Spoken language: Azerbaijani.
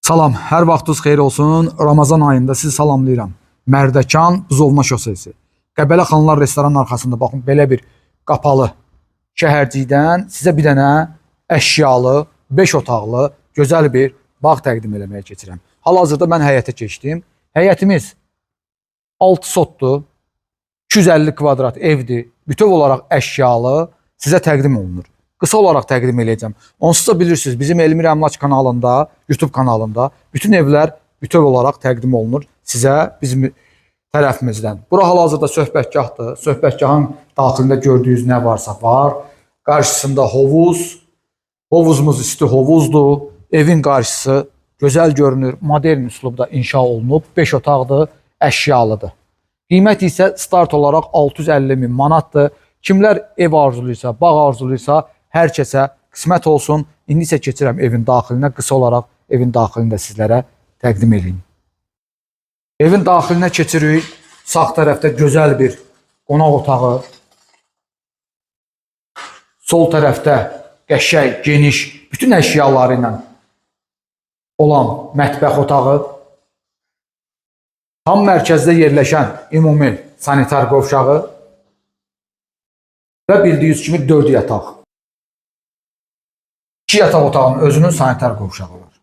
Salam, hər vaxtınız xeyir olsun. Ramazan ayında sizi salamlayıram. Mərdəkan Buzovna şosesi. Qəbələ Xanlar restoranın arxasında baxın belə bir qapalı şəhərcikdən sizə bir dənə əşyalı, 5 otaqlı, gözəl bir bağ təqdim eləməyə keçirəm. Hal-hazırda mən həyətə keçdim. Həyətimiz 6 sotdur, 250 kvadrat evdir. Bütöv olaraq əşyalı sizə təqdim olunur. Qısa olaraq təqdim edəcəm. Onsuz da bilirsiniz, bizim Elmir Əmlaç kanalında, YouTube kanalında bütün evlər bütöv olaraq təqdim olunur sizə bizim tərəfimizdən. Bura hal-hazırda söhbətgahdır. Söhbətgahın daxilində gördüyünüz nə varsa var. Qarşısında hovuz. Hovuzumuz isti hovuzdur. Evin qarşısı gözəl görünür. Modern üslubda inşa olunub. 5 otaqdır, əşyalıdır. Qiymət isə start olaraq 650 min manatdır. Kimlər ev arzuluysa, bağ arzuluysa, hər kəsə qismət olsun. İndi isə keçirəm evin daxilinə. Qısa olaraq evin daxilində sizlərə təqdim edeyim. Evin daxilinə keçirik. Sağ tərəfdə gözəl bir qonaq otağı. Sol tərəfdə qəşəng, geniş, bütün əşyaları ilə olan mətbəx otağı. Tam mərkəzdə yerləşən ümumi sanitar qovşağı və bildiyiniz kimi 4 yataq. 2 yataq otağının özünün sanitar qovşağı var.